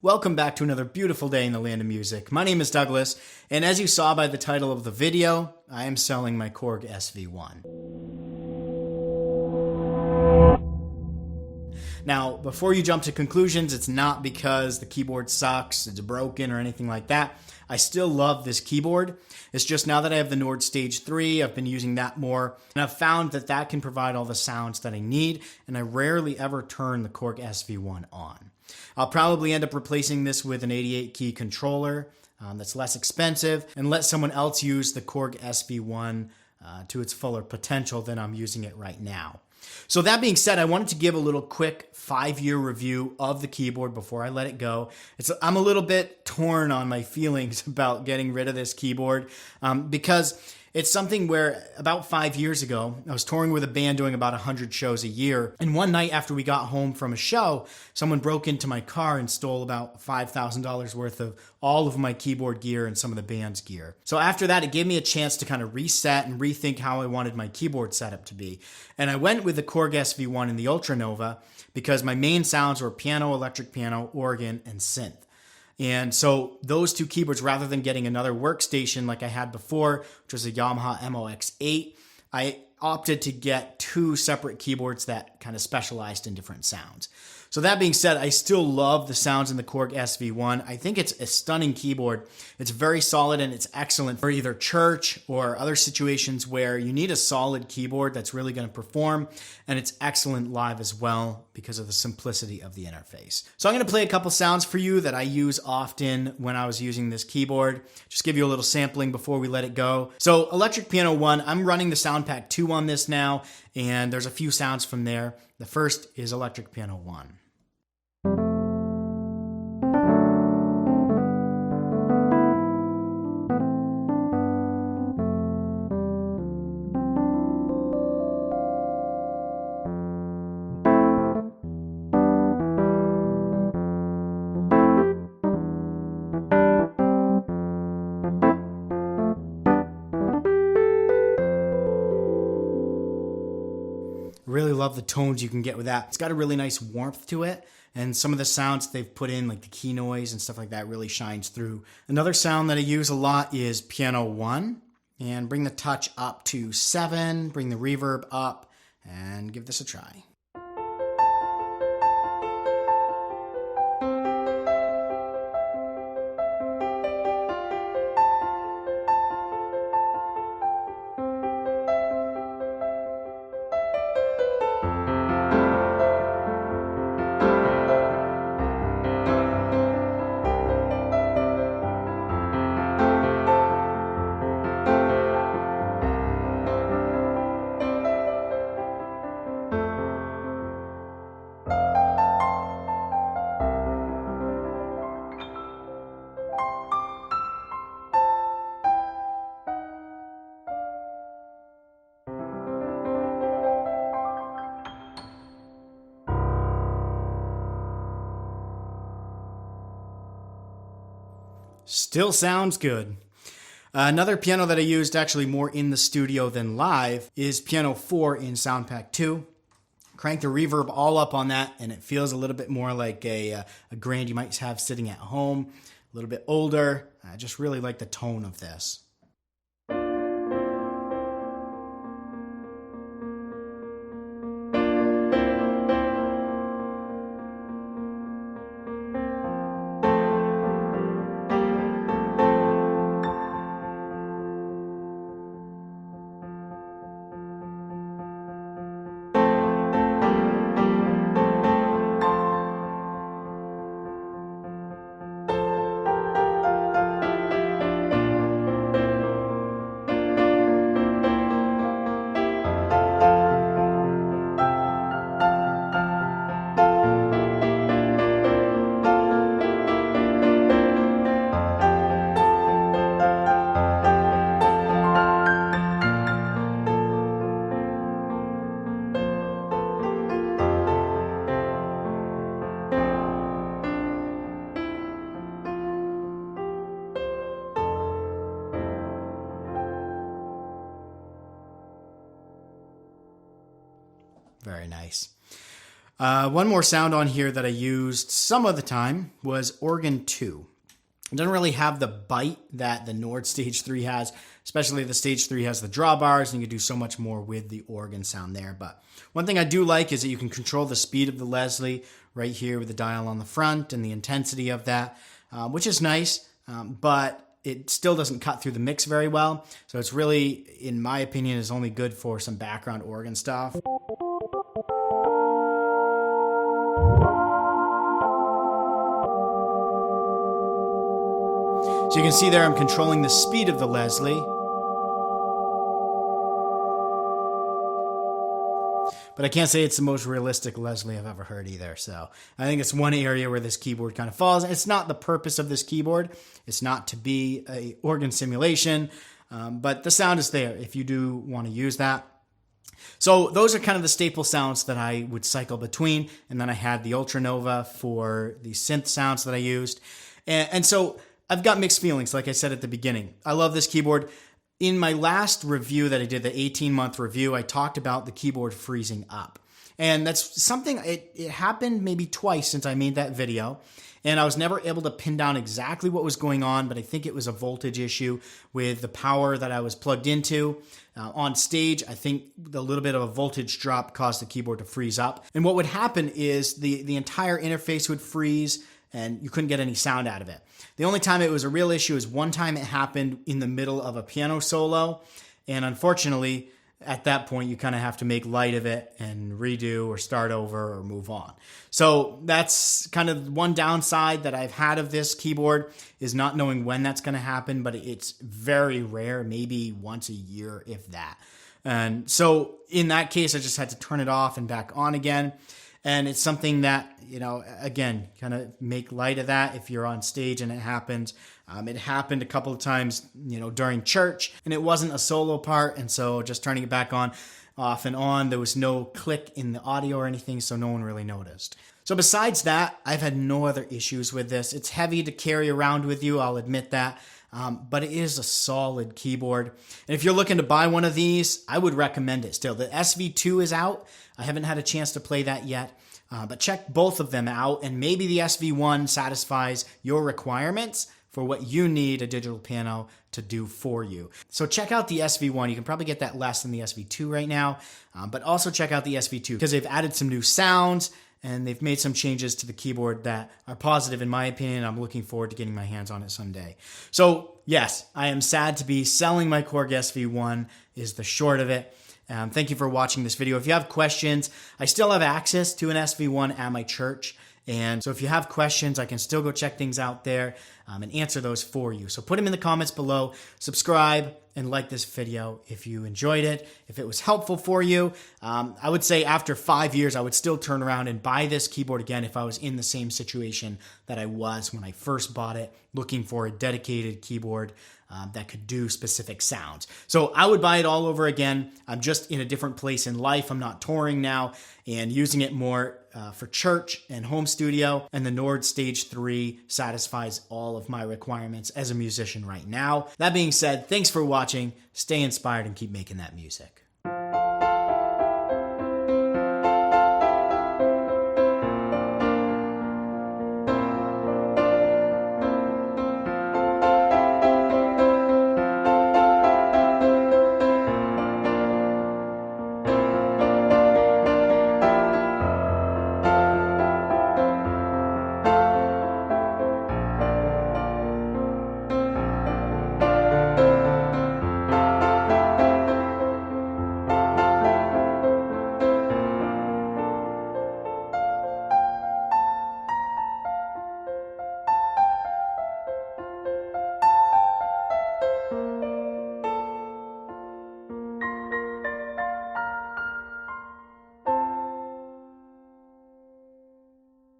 Welcome back to another beautiful day in the land of music. My name is Douglas, and as you saw by the title of the video, I am selling my Korg SV-1. Now, before you jump to conclusions, it's not because the keyboard sucks, it's broken, or anything like that. I still love this keyboard. It's just now that I have the Nord Stage 3, I've been using that more, and I've found that that can provide all the sounds that I need, and I rarely ever turn the Korg SV-1 on. I'll probably end up replacing this with an 88 key controller that's less expensive and let someone else use the Korg SV-1 to its fuller potential than I'm using it right now. So that being said, I wanted to give a little quick 5-year review of the keyboard before I let it go. I'm a little bit torn on my feelings about getting rid of this keyboard because it's something where about 5 years ago, I was touring with a band doing about 100 shows a year. And one night after we got home from a show, someone broke into my car and stole about $5,000 worth of all of my keyboard gear and some of the band's gear. So after that, it gave me a chance to kind of reset and rethink how I wanted my keyboard setup to be. And I went with the Korg SV-1 and the Ultra Nova because my main sounds were piano, electric piano, organ, and synth. And so those two keyboards, rather than getting another workstation like I had before, which was a Yamaha MOX-8, I opted to get two separate keyboards that kind of specialized in different sounds. So that being said, I still love the sounds in the Korg SV-1. I think it's a stunning keyboard. It's very solid and it's excellent for either church or other situations where you need a solid keyboard that's really going to perform, and it's excellent live as well because of the simplicity of the interface. So I'm going to play a couple sounds for you that I use often when I was using this keyboard. Just give you a little sampling before we let it go. So Electric Piano 1, I'm running the Sound Pack 2 on this now, and there's a few sounds from there. The first is Electric Piano 1. Really love the tones you can get with that. It's got a really nice warmth to it, and some of the sounds they've put in, like the key noise and stuff like that, really shines through. Another sound that I use a lot is Piano 1, and bring the touch up to 7, bring the reverb up, and give this a try. Still sounds good. Another piano that I used actually more in the studio than live is Piano 4 in Sound Pack 2. Crank the reverb all up on that, and it feels a little bit more like a grand you might have sitting at home, a little bit older. I just really like the tone of this. Very nice. One more sound on here that I used some of the time was organ 2. It doesn't really have the bite that the Nord Stage 3 has, especially the Stage 3 has the drawbars, and you can do so much more with the organ sound there. But one thing I do like is that you can control the speed of the Leslie right here with the dial on the front and the intensity of that, which is nice, but it still doesn't cut through the mix very well. So it's really, in my opinion, is only good for some background organ stuff. So you can see there I'm controlling the speed of the Leslie. But I can't say it's the most realistic Leslie I've ever heard either. So I think it's one area where this keyboard kind of falls. It's not the purpose of this keyboard. It's not to be an organ simulation, but the sound is there if you do want to use that. So those are kind of the staple sounds that I would cycle between. And then I had the Ultranova for the synth sounds that I used. And so I've got mixed feelings, like I said at the beginning. I love this keyboard. In my last review that I did, the 18-month review, I talked about the keyboard freezing up. And that's something, it happened maybe twice since I made that video. And I was never able to pin down exactly what was going on, but I think it was a voltage issue with the power that I was plugged into. On stage, I think a little bit of a voltage drop caused the keyboard to freeze up. And what would happen is the entire interface would freeze and you couldn't get any sound out of it. The only time it was a real issue is one time it happened in the middle of a piano solo. And unfortunately, at that point, you kind of have to make light of it and redo or start over or move on. So that's kind of one downside that I've had of this keyboard, is not knowing when that's going to happen, but it's very rare, maybe once a year, if that. And so in that case, I just had to turn it off and back on again. And it's something that, you know, again, kind of make light of that if you're on stage and it happens. It happened a couple of times, you know, during church, and it wasn't a solo part. And so just turning it back on, off and on, there was no click in the audio or anything, so no one really noticed. So besides that, I've had no other issues with this. It's heavy to carry around with you, I'll admit that. But it is a solid keyboard. And if you're looking to buy one of these, I would recommend it still. The SV2 is out. I haven't had a chance to play that yet. But check both of them out, and maybe the SV1 satisfies your requirements for what you need a digital piano to do for you. So check out the SV1. You can probably get that less than the SV2 right now, but also check out the SV2 because they've added some new sounds and they've made some changes to the keyboard that are positive in my opinion. I'm looking forward to getting my hands on it someday. So yes, I am sad to be selling my Korg SV-1 is the short of it. Thank you for watching this video. If you have questions, I still have access to an SV-1 at my church. And so if you have questions, I can still go check things out there and answer those for you. So put them in the comments below, subscribe, and like this video if you enjoyed it, if it was helpful for you. I would say after 5 years, I would still turn around and buy this keyboard again if I was in the same situation that I was when I first bought it, looking for a dedicated keyboard that could do specific sounds. So I would buy it all over again. I'm just in a different place in life. I'm not touring now and using it more for church and home studio. And the Nord Stage 3 satisfies all of my requirements as a musician right now. That being said, thanks for watching. Stay inspired and keep making that music.